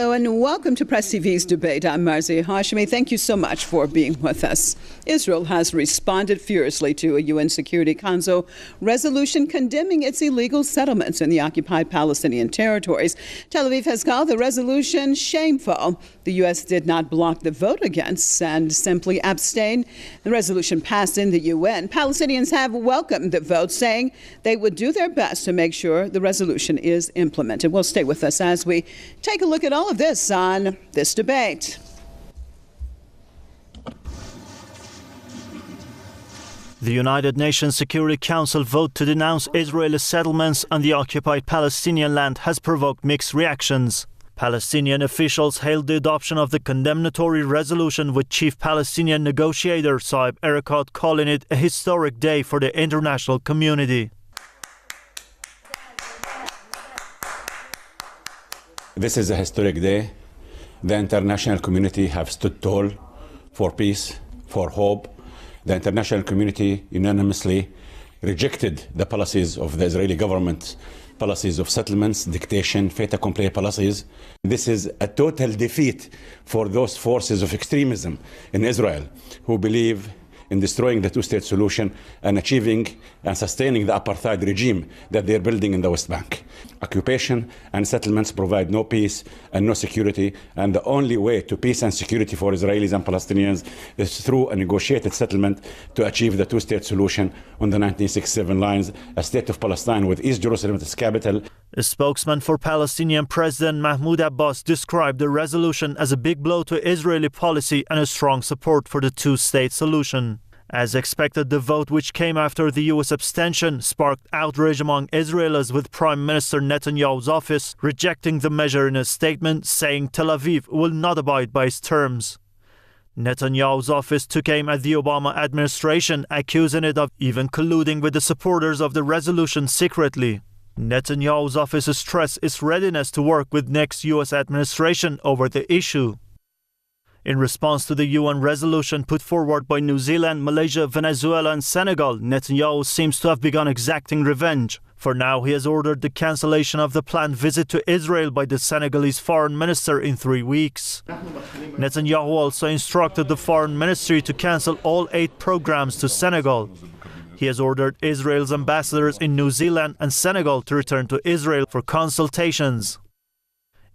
Hello and welcome to Press TV's debate. I'm Marzi Hashemi. Thank you so much for being with us. Israel has responded furiously to a UN Security Council resolution condemning its illegal settlements in the occupied Palestinian territories. Tel Aviv has called the resolution shameful. The U.S. did not block the vote against and simply abstained. The resolution passed in the UN. Palestinians have welcomed the vote, saying they would do their best to make sure the resolution is implemented. Well, stay with us as we take a look at all of this on this debate. The United Nations Security Council vote to denounce Israeli settlements on the occupied Palestinian land has provoked mixed reactions. Palestinian officials hailed the adoption of the condemnatory resolution, with Chief Palestinian Negotiator Saeb Erekat calling it a historic day for the international community. This is a historic day. The international community have stood tall for peace, for hope. The international community unanimously rejected the policies of the Israeli government, policies of settlements, dictation, fait accompli policies. This is a total defeat for those forces of extremism in Israel who believe in destroying the two-state solution and achieving and sustaining the apartheid regime that they're building in the West Bank. Occupation and settlements provide no peace and no security, and the only way to peace and security for Israelis and Palestinians is through a negotiated settlement to achieve the two-state solution on the 1967 lines, a state of Palestine with East Jerusalem as its capital. A spokesman for Palestinian President Mahmoud Abbas described the resolution as a big blow to Israeli policy and a strong support for the two-state solution. As expected, the vote, which came after the U.S. abstention, sparked outrage among Israelis, with Prime Minister Netanyahu's office rejecting the measure in a statement, saying Tel Aviv will not abide by its terms. Netanyahu's office took aim at the Obama administration, accusing it of even colluding with the supporters of the resolution secretly. Netanyahu's office stressed its readiness to work with next U.S. administration over the issue. In response to the UN resolution put forward by New Zealand, Malaysia, Venezuela and Senegal, Netanyahu seems to have begun exacting revenge. For now, he has ordered the cancellation of the planned visit to Israel by the Senegalese foreign minister in 3 weeks. Netanyahu also instructed the foreign ministry to cancel all aid programs to Senegal. He has ordered Israel's ambassadors in New Zealand and Senegal to return to Israel for consultations.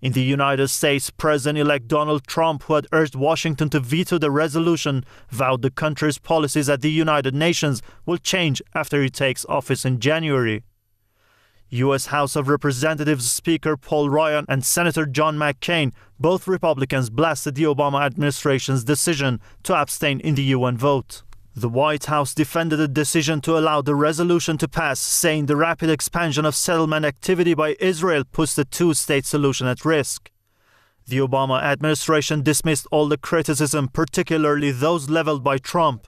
In the United States, President-elect Donald Trump, who had urged Washington to veto the resolution, vowed the country's policies at the United Nations will change after he takes office in January. U.S. House of Representatives Speaker Paul Ryan and Senator John McCain, both Republicans, blasted the Obama administration's decision to abstain in the UN vote. The White House defended the decision to allow the resolution to pass, saying the rapid expansion of settlement activity by Israel puts the two-state solution at risk. The Obama administration dismissed all the criticism, particularly those leveled by Trump.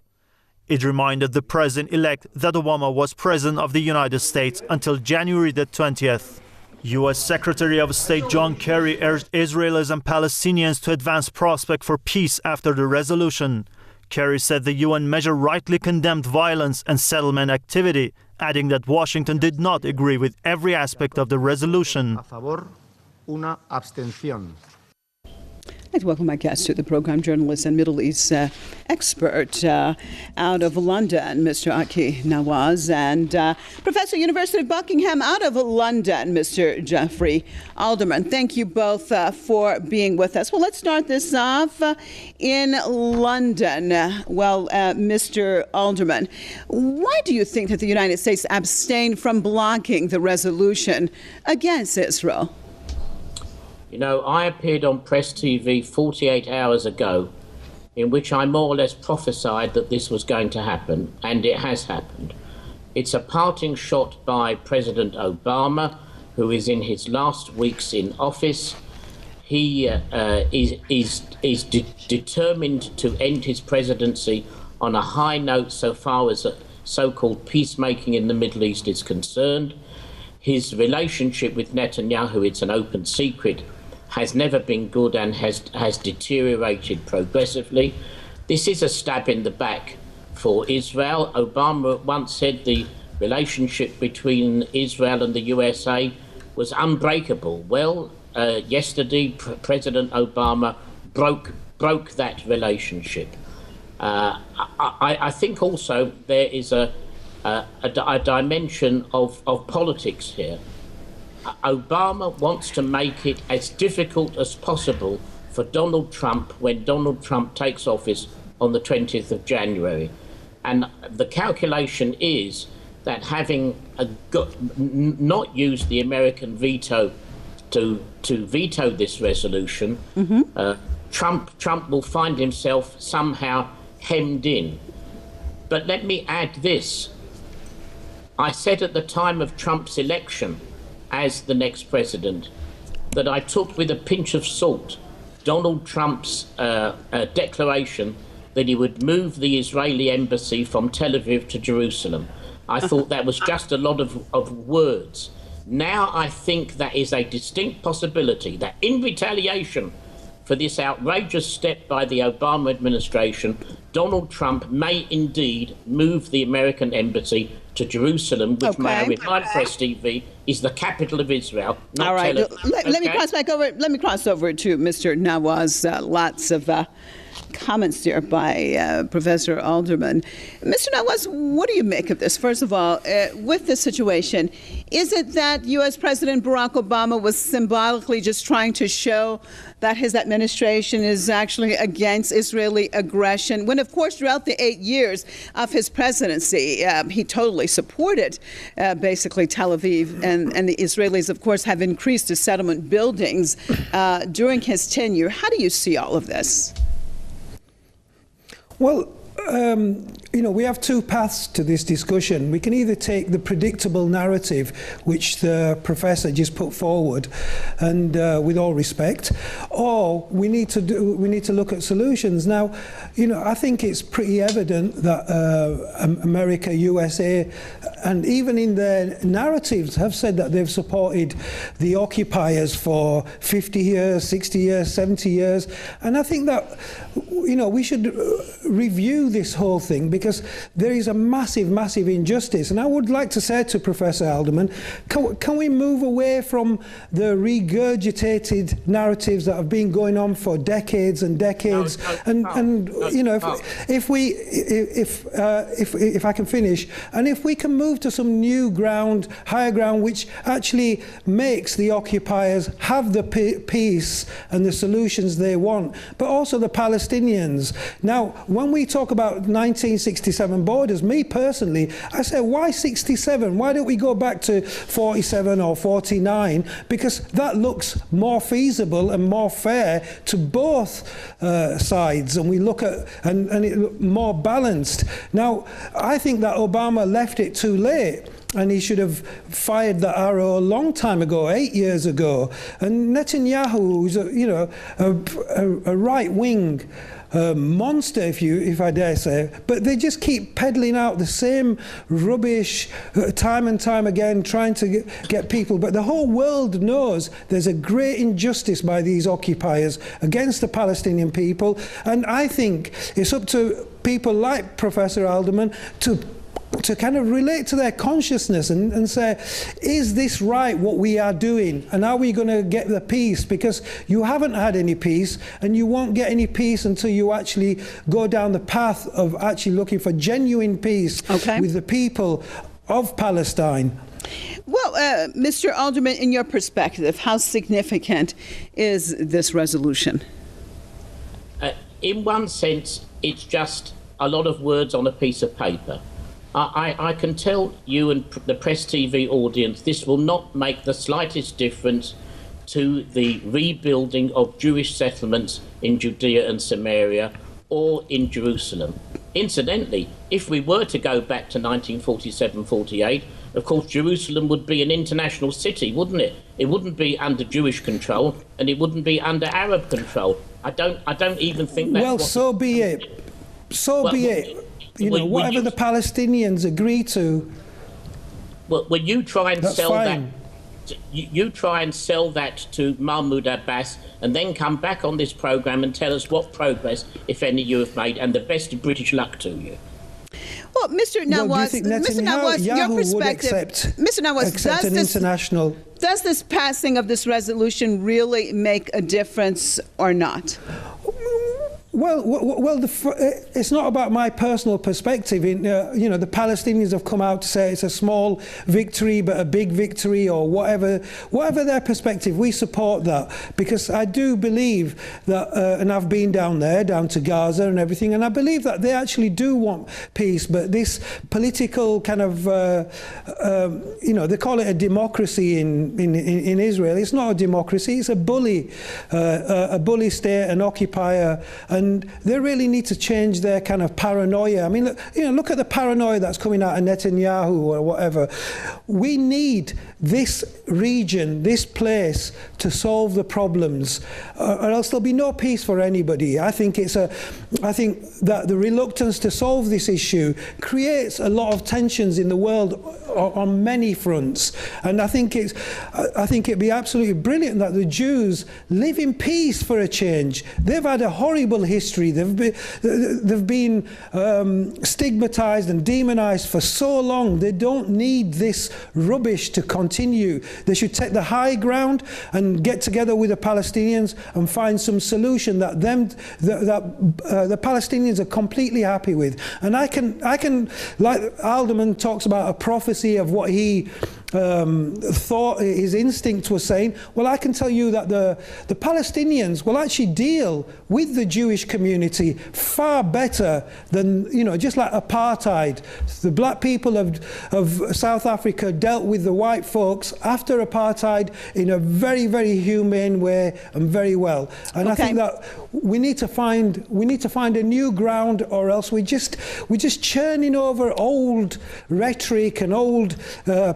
It reminded the president-elect that Obama was president of the United States until January the 20th. U.S. Secretary of State John Kerry urged Israelis and Palestinians to advance prospect for peace after the resolution. Kerry said the UN measure rightly condemned violence and settlement activity, adding that Washington did not agree with every aspect of the resolution. I'd welcome my guest to the program, journalist and Middle East expert out of London, Mr. Aki Nawaz, and Professor, University of Buckingham out of London, Mr. Jeffrey Alderman. Thank you both for being with us. Well, let's start this off in London. Well, Mr. Alderman, why do you think that the United States abstained from blocking the resolution against Israel? You know, I appeared on Press TV 48 hours ago in which I more or less prophesied that this was going to happen, and it has happened. It's a parting shot by President Obama, who is in his last weeks in office. He is determined to end his presidency on a high note so far as so-called peacemaking in the Middle East is concerned. His relationship with Netanyahu, it's an open secret, has never been good and has deteriorated progressively. This is a stab in the back for Israel. Obama once said the relationship between Israel and the USA was unbreakable. Well, yesterday President Obama broke that relationship. I think also there is a dimension of politics here. Obama wants to make it as difficult as possible for Donald Trump when Donald Trump takes office on the 20th of January. And the calculation is that having not used the American veto to veto this resolution, Trump will find himself somehow hemmed in. But let me add this. I said at the time of Trump's election as the next president that I took with a pinch of salt Donald Trump's declaration that he would move the Israeli embassy from Tel Aviv to Jerusalem. I thought that was just a lot of words. Now I think that is a distinct possibility that in retaliation for this outrageous step by the Obama administration, Donald Trump may indeed move the American embassy to Jerusalem, which may I remind Press TV is the capital of Israel. All right, let me cross back over. Let me cross over to Mr. Nawaz. Lots of comments here by Professor Alderman. Mr. Nawaz, what do you make of this? First of all, with this situation, is it that U.S. President Barack Obama was symbolically just trying to show that his administration is actually against Israeli aggression, when, of course, throughout the 8 years of his presidency, he totally supported basically Tel Aviv, and the Israelis, of course, have increased the settlement buildings during his tenure. How do you see all of this? Well, we have two paths to this discussion. We can either take the predictable narrative, which the professor just put forward, and with all respect, or we need to look at solutions. Now, I think it's pretty evident that America, USA, and even in their narratives have said that they've supported the occupiers for 50 years, 60 years, 70 years, and I think that we should review this whole thing, because there is a massive injustice. And I would like to say to Professor Alderman, can we move away from the regurgitated narratives that have been going on for decades and decades? If I can finish, and if we can move to some new ground, higher ground, which actually makes the occupiers have the peace and the solutions they want, but also the Palestinians. Now, when we talk about 1967 borders, me personally, I say, why 67? Why don't we go back to 47 or 49? Because that looks more feasible and more fair to both sides, and we look at and it more balanced. Now, I think that Obama left it too late, and he should have fired the arrow a long time ago, 8 years ago. And Netanyahu, who's a right-wing monster, if I dare say, but they just keep peddling out the same rubbish time and time again, trying to get people. But the whole world knows there's a great injustice by these occupiers against the Palestinian people, and I think it's up to people like Professor Alderman to kind of relate to their consciousness and say, is this right, what we are doing? And are we going to get the peace? Because you haven't had any peace, and you won't get any peace until you actually go down the path of actually looking for genuine peace with the people of Palestine. Well, Mr. Alderman, in your perspective, how significant is this resolution? In one sense, it's just a lot of words on a piece of paper. I can tell you and the Press TV audience this will not make the slightest difference to the rebuilding of Jewish settlements in Judea and Samaria or in Jerusalem. Incidentally, if we were to go back to 1947-48, of course, Jerusalem would be an international city, wouldn't it? It wouldn't be under Jewish control, and it wouldn't be under Arab control. I don't even think that's well, so be it. So be it. Whatever the Palestinians agree to. Well, when you try and sell fine. that, you try and sell that to Mahmoud Abbas, and then come back on this programme and tell us what progress, if any, you have made, and the best of British luck to you. Well, Mr. Well, do you Nawaz, think Mr. Nawaz, your Netanyahu would perspective, Mr. Nawaz, accept an international? Does this passing of this resolution really make a difference or not? Well, it's not about my personal perspective. The Palestinians have come out to say it's a small victory, but a big victory, or whatever their perspective. We support that because I do believe that, and I've been down to Gaza and everything, and I believe that they actually do want peace. But this political kind of, they call it a democracy in Israel. It's not a democracy. It's a bully state, an occupier. And they really need to change their kind of paranoia. I mean, look at the paranoia that's coming out of Netanyahu or whatever. We need this region, this place, to solve the problems, or else there'll be no peace for anybody. I think that the reluctance to solve this issue creates a lot of tensions in the world on many fronts. And I think it'd be absolutely brilliant that the Jews live in peace for a change. They've had a horrible history. They've been stigmatized and demonized for so long. They don't need this rubbish to continue. They should take the high ground and get together with the Palestinians and find some solution that the Palestinians are completely happy with. And I can, like Alderman talks about a prophecy of what he thought his instinct was saying. Well, I can tell you that the Palestinians will actually deal with the Jewish community far better than, just like apartheid. The black people of South Africa dealt with the white folks after apartheid in a very, very humane way and very well. And okay. I think that we need to find a new ground, or else we're just churning over old rhetoric and old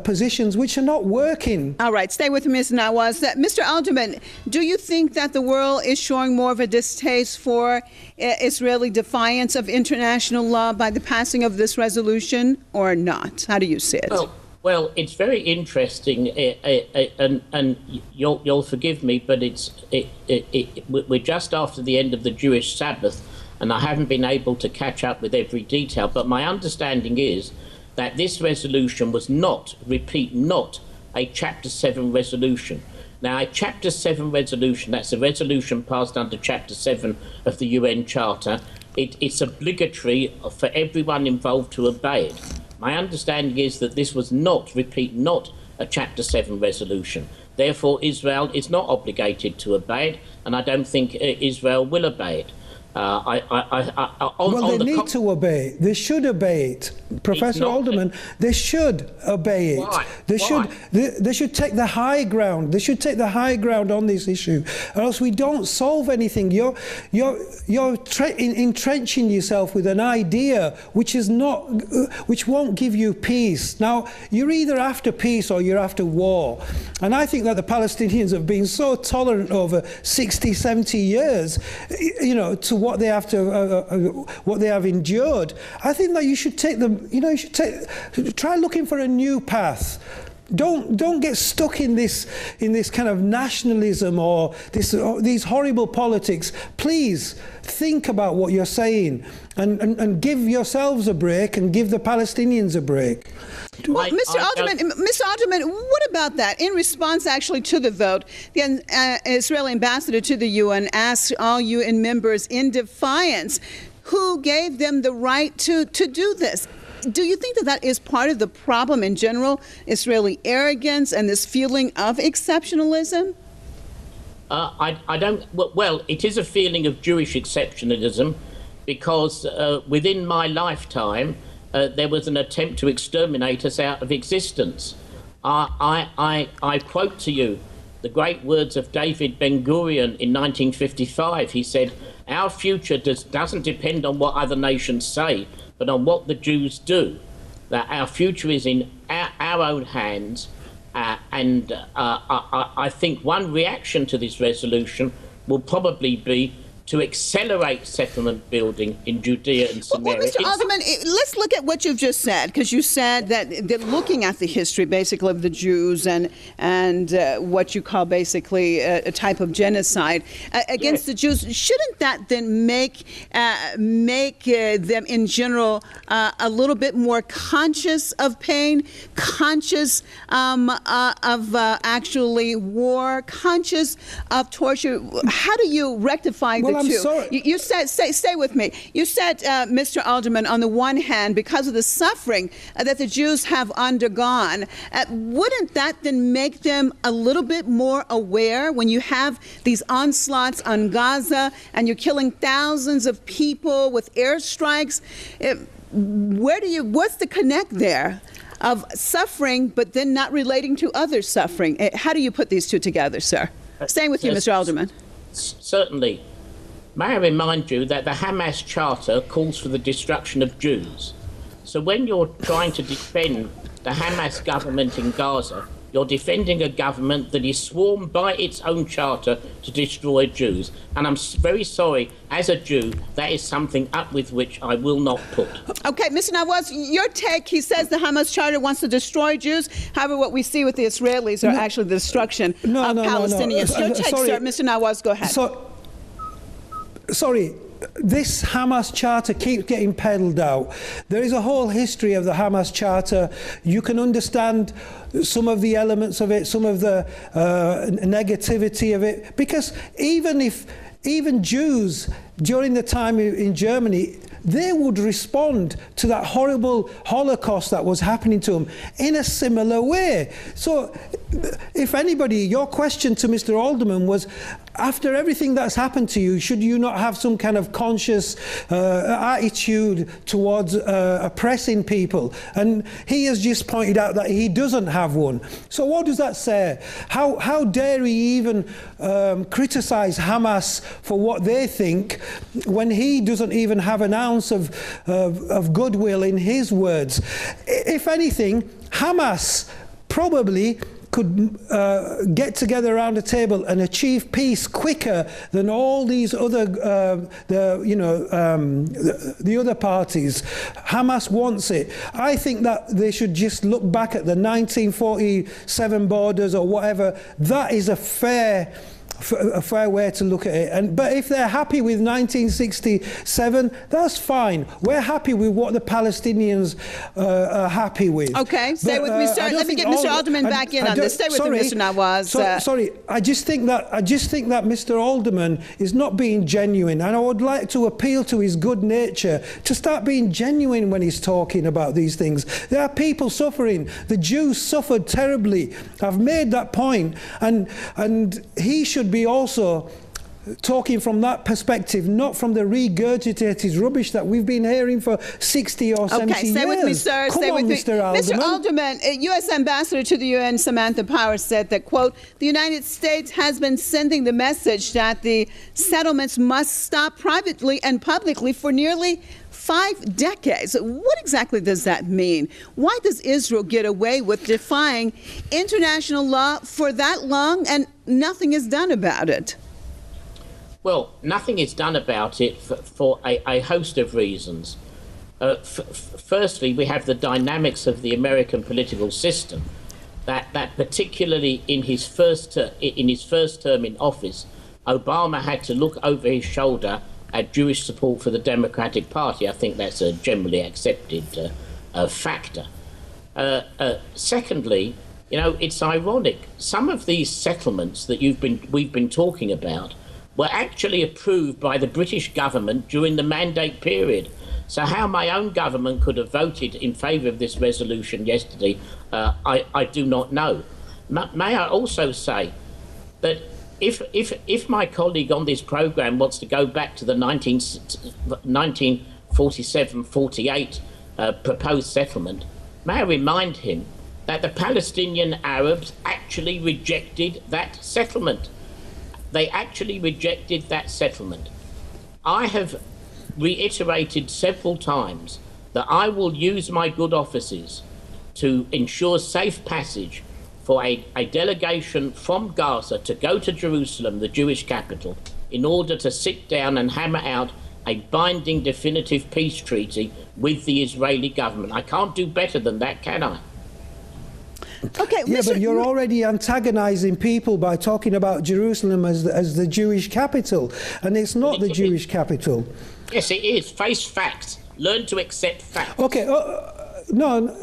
positions which are not working. All right, stay with me, Ms. Nawaz. Mr. Alderman, do you think that the world is showing more of a distaste for Israeli defiance of international law by the passing of this resolution or not? How do you see it? Well, it's very interesting, and you'll forgive me, but we're just after the end of the Jewish Sabbath, and I haven't been able to catch up with every detail, but my understanding is that this resolution was not a Chapter 7 resolution. Now, a Chapter 7 resolution, that's a resolution passed under Chapter 7 of the UN Charter. It's obligatory for everyone involved to obey it. My understanding is that this was not a Chapter 7 resolution. Therefore, Israel is not obligated to obey it, and I don't think Israel will obey it. They need to obey it. They should obey it. Professor Alderman, they should obey it. Why? They should take the high ground. They should take the high ground on this issue, or else we don't solve anything. You're entrenching yourself with an idea which won't give you peace. Now, you're either after peace or you're after war. And I think that the Palestinians have been so tolerant over 60, 70 years, to what they have endured. I think that you should take them. Try looking for a new path. Don't get stuck in this kind of nationalism or these horrible politics. Please think about what you're saying and give yourselves a break and give the Palestinians a break. Well, Mr. Alderman, what about that? In response, actually, to the vote, the Israeli ambassador to the UN asked all UN members in defiance who gave them the right to do this. Do you think that is part of the problem in general, Israeli arrogance and this feeling of exceptionalism? I don't. Well, it is a feeling of Jewish exceptionalism because within my lifetime, there was an attempt to exterminate us out of existence. I quote to you the great words of David Ben-Gurion in 1955. He said, "Our future doesn't depend on what other nations say, but on what the Jews do. That our future is in our own hands." I think one reaction to this resolution will probably be to accelerate settlement building in Judea and Samaria. Well, Mr. Alderman, let's look at what you've just said, because you said that they're looking at the history, basically, of the Jews and what you call basically a type of genocide against the Jews. Shouldn't that then make them in general a little bit more conscious of pain, conscious of actually war, conscious of torture? How do you rectify the I'm two? sorry. You said, stay with me. You said, Mr. Alderman, on the one hand, because of the suffering that the Jews have undergone, wouldn't that then make them a little bit more aware when you have these onslaughts on Gaza and you're killing thousands of people with airstrikes? What's the connect there of suffering, but then not relating to other suffering? How do you put these two together, sir? Staying with you, Mr. Alderman. Certainly. May I remind you that the Hamas Charter calls for the destruction of Jews. So when you're trying to defend the Hamas government in Gaza, you're defending a government that is sworn by its own charter to destroy Jews. And I'm very sorry, as a Jew, that is something up with which I will not put. Okay, Mr. Nawaz, your take, he says the Hamas Charter wants to destroy Jews. However, what we see with the Israelis are actually the destruction of Palestinians. Your take, sorry. sir. Mr. Nawaz, go ahead. Sorry, this Hamas Charter keeps getting peddled out. There is a whole history of the Hamas Charter. You can understand some of the elements of it, some of the negativity of it, because even Jews during the time in Germany, they would respond to that horrible Holocaust that was happening to them in a similar way. So, if anybody, your question to Mr. Alderman was, after everything that's happened to you, should you not have some kind of conscious attitude towards oppressing people? And he has just pointed out that he doesn't have one. So what does that say? How dare he even criticise Hamas for what they think when he doesn't even have an ounce of goodwill in his words? If anything, Hamas probably could get together around a table and achieve peace quicker than all these other, the other parties. Hamas wants it. I think that they should just look back at the 1947 borders or whatever. That is a fair way to look at it. But if they're happy with 1967, that's fine. We're happy with what the Palestinians are happy with. Okay, stay with me, sir. Let me get Mr. Alderman back in on this. Stay with me, Mr. Nawaz. Sorry, I just think that Mr. Alderman is not being genuine, and I would like to appeal to his good nature to start being genuine when he's talking about these things. There are people suffering. The Jews suffered terribly. I've made that point, and he should be also talking from that perspective, not from the regurgitated rubbish that we've been hearing for 60 or 70 years. Okay, stay with me, sir. Come on, Mr. Alderman. Mr. Alderman, U.S. Ambassador to the UN, Samantha Power, said that, quote, the United States has been sending the message that the settlements must stop privately and publicly for nearly 5 decades. What exactly does that mean? Why does Israel get away with defying international law for that long and nothing is done about it? Well, nothing is done about it for a host of reasons. Firstly, we have the dynamics of the American political system, that particularly in his first term in office, Obama had to look over his shoulder at Jewish support for the Democratic Party. I think that's a generally accepted factor. Secondly, it's ironic. Some of these settlements that we've been talking about were actually approved by the British government during the mandate period. So how my own government could have voted in favour of this resolution yesterday, I do not know. May I also say that if my colleague on this programme wants to go back to the 1947-48 proposed settlement, may I remind him that the Palestinian Arabs actually rejected that settlement. They actually rejected that settlement. I have reiterated several times that I will use my good offices to ensure safe passage for a delegation from Gaza to go to Jerusalem, the Jewish capital, in order to sit down and hammer out a binding definitive peace treaty with the Israeli government. I can't do better than that, can I? Okay, yeah, but you're already antagonizing people by talking about Jerusalem as the Jewish capital, and it's not the Jewish capital. Yes, it is. Face facts. Learn to accept facts. Okay, no.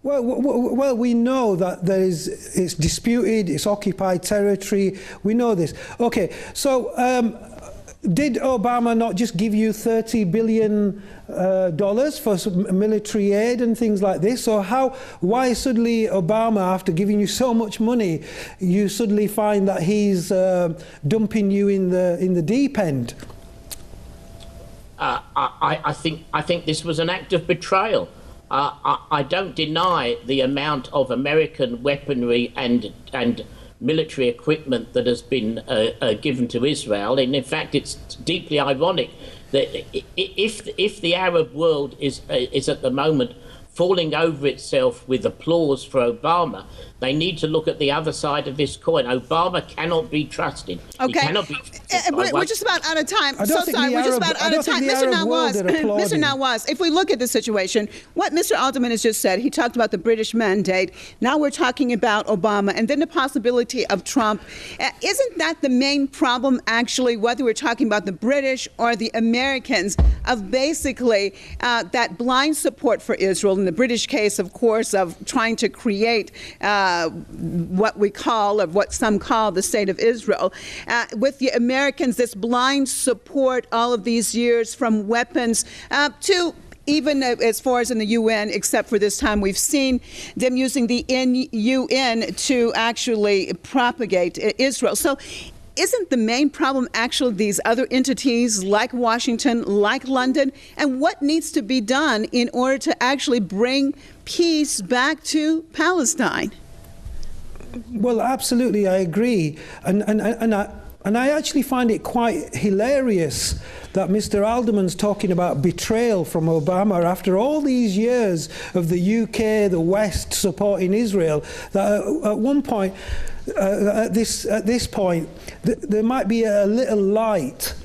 Well, we know that it's disputed, it's occupied territory. We know this. Okay, so did Obama not just give you $30 billion for some military aid and things like this? So why suddenly Obama, after giving you so much money, you suddenly find that he's dumping you in the deep end? I think this was an act of betrayal. I don't deny the amount of American weaponry and military equipment that has been given to Israel, and in fact, it's deeply ironic that if the Arab world is at the moment falling over itself with applause for Obama, they need to look at the other side of this coin. Obama cannot be trusted. Okay. He cannot be trusted. We're just about out of time. So sorry, we're just about out of time. Mr. Nawaz, if we look at the situation, what Mr. Alderman has just said, he talked about the British mandate. Now we're talking about Obama and then the possibility of Trump. Isn't that the main problem, actually, whether we're talking about the British or the Americans, of basically that blind support for Israel, in the British case, of course, of trying to create what we call, or what some call, the state of Israel. With the Americans, this blind support all of these years, from weapons to even as far as in the UN, except for this time we've seen them using the UN to actually propagate Israel. So isn't the main problem actually these other entities like Washington, like London, and what needs to be done in order to actually bring peace back to Palestine? Well, absolutely, I agree, and I actually find it quite hilarious that Mr. Alderman's talking about betrayal from Obama after all these years of the UK, the West supporting Israel. That at one point, at this point, there might be a little light.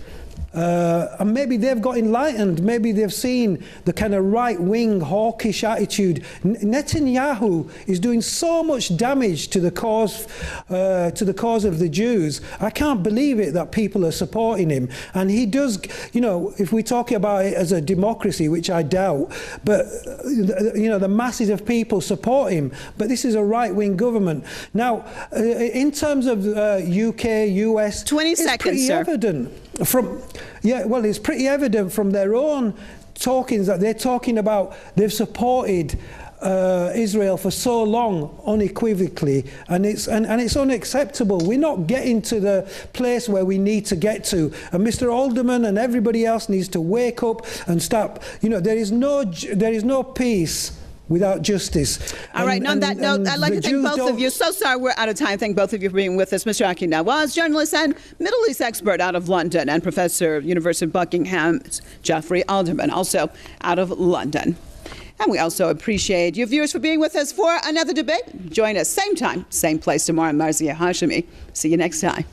And maybe they've got enlightened. Maybe they've seen the kind of right-wing, hawkish attitude. Netanyahu is doing so much damage to the cause of the Jews. I can't believe it that people are supporting him. And he does, if we talk about it as a democracy, which I doubt, but the masses of people support him. But this is a right-wing government. Now, in terms of UK, US, 20 seconds, it's pretty sir. evident it's pretty evident from their own talkings that they're talking about they've supported Israel for so long, unequivocally, and it's unacceptable. We're not getting to the place where we need to get to, and Mr. Alderman and everybody else needs to wake up and stop. There is no peace without justice. All right, on that note, I'd like to thank both of you. So sorry we're out of time. Thank both of you for being with us. Mr. Aki Nawaz, journalist and Middle East expert out of London, and Professor of University of Buckingham, Geoffrey Alderman, also out of London. And we also appreciate you viewers for being with us for another debate. Join us same time, same place tomorrow. I'm Marzia Hashemi. See you next time.